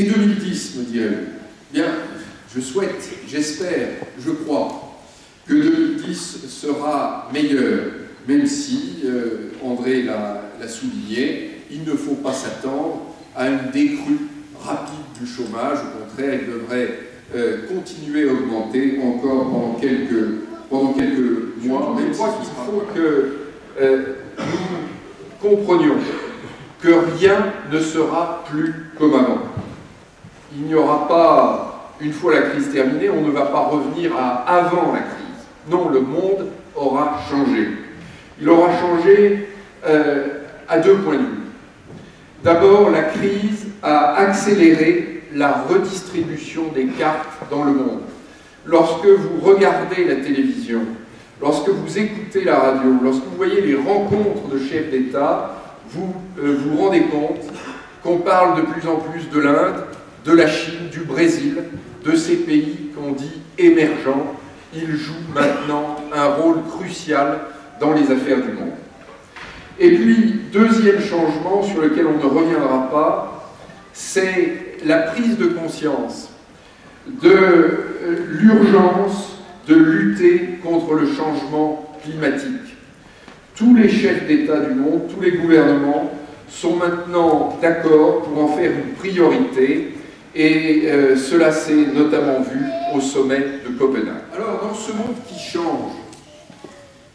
Et 2010, me direz-vous? Bien, je souhaite, j'espère, je crois que 2010 sera meilleur, même si, André l'a souligné, il ne faut pas s'attendre à une décrue rapide du chômage. Au contraire, il devrait continuer à augmenter encore pendant quelques mois. Mais je crois qu'il faut que nous comprenions que rien ne sera plus comme avant. Il n'y aura pas, une fois la crise terminée, on ne va pas revenir à avant la crise. Non, le monde aura changé. Il aura changé à deux points de vue. D'abord, la crise a accéléré la redistribution des cartes dans le monde. Lorsque vous regardez la télévision, lorsque vous écoutez la radio, lorsque vous voyez les rencontres de chefs d'État, vous vous rendez compte qu'on parle de plus en plus de l'Inde, de la Chine, du Brésil, de ces pays qu'on dit émergents. Ils jouent maintenant un rôle crucial dans les affaires du monde. Et puis, deuxième changement sur lequel on ne reviendra pas, c'est la prise de conscience de l'urgence de lutter contre le changement climatique. Tous les chefs d'État du monde, tous les gouvernements sont maintenant d'accord pour en faire une priorité, et cela s'est notamment vu au sommet de Copenhague. Alors, dans ce monde qui change,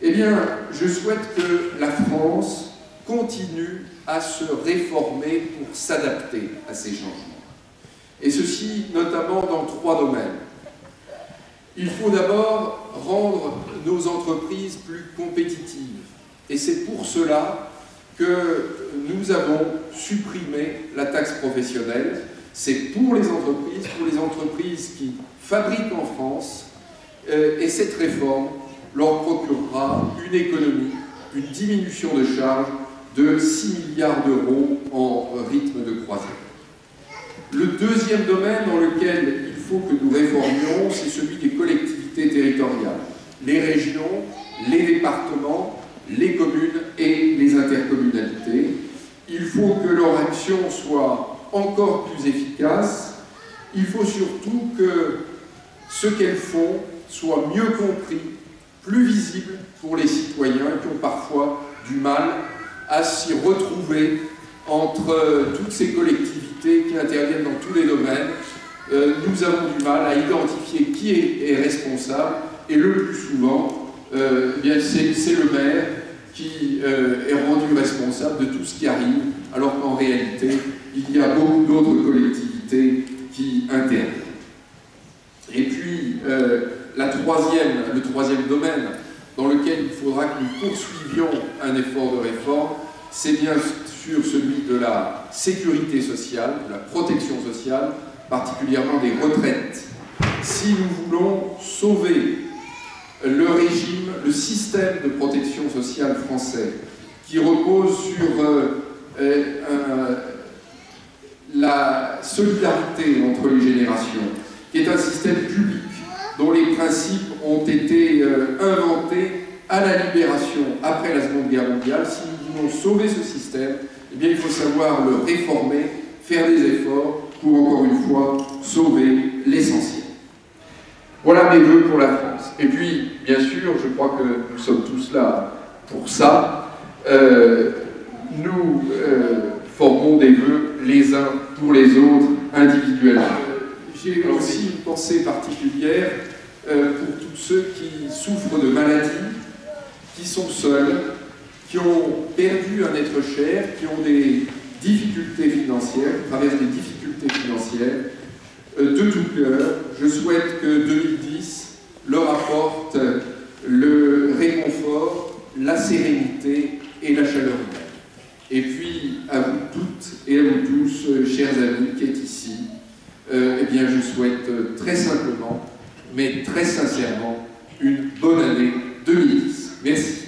eh bien, je souhaite que la France continue à se réformer pour s'adapter à ces changements. Et ceci notamment dans trois domaines. Il faut d'abord rendre nos entreprises plus compétitives. Et c'est pour cela que nous avons supprimé la taxe professionnelle. C'est pour les entreprises qui fabriquent en France, et cette réforme leur procurera une économie, une diminution de charges de 6 milliards d'euros en rythme de croisière. Le deuxième domaine dans lequel il faut que nous réformions, c'est celui des collectivités territoriales, les régions, les départements, les communes et les intercommunalités. Il faut que leur action soit encore plus efficace. Il faut surtout que ce qu'elles font soit mieux compris, plus visible pour les citoyens qui ont parfois du mal à s'y retrouver entre toutes ces collectivités qui interviennent dans tous les domaines. Nous avons du mal à identifier qui est responsable, et le plus souvent, c'est le maire qui est rendu responsable de tout ce qui arrive, alors qu'en réalité, il y a beaucoup d'autres collectivités qui interviennent. Et puis, le troisième domaine dans lequel il faudra que nous poursuivions un effort de réforme, c'est bien sûr celui de la sécurité sociale, de la protection sociale, particulièrement des retraites. Si nous voulons sauver le régime, le système de protection sociale français, qui repose sur la solidarité entre les générations, qui est un système public dont les principes ont été inventés à la Libération après la Seconde Guerre mondiale. Si nous voulons sauver ce système, eh bien, il faut savoir le réformer, faire des efforts pour, encore une fois, sauver l'essentiel. Voilà mes vœux pour la France. Et puis, bien sûr, je crois que nous sommes tous là pour ça. Nous formons des vœux les uns pour les autres, individuellement. J'ai aussi une pensée particulière pour tous ceux qui souffrent de maladies, qui sont seuls, qui ont perdu un être cher, qui ont des difficultés financières, qui traversent des difficultés financières. De tout cœur, je souhaite que 2010 leur apporte le réconfort, la sérénité et la chaleur humaine. Et puis, à vous toutes et à vous tous, chers amis qui êtes ici, eh bien, je souhaite très simplement, mais très sincèrement, une bonne année 2010. Merci.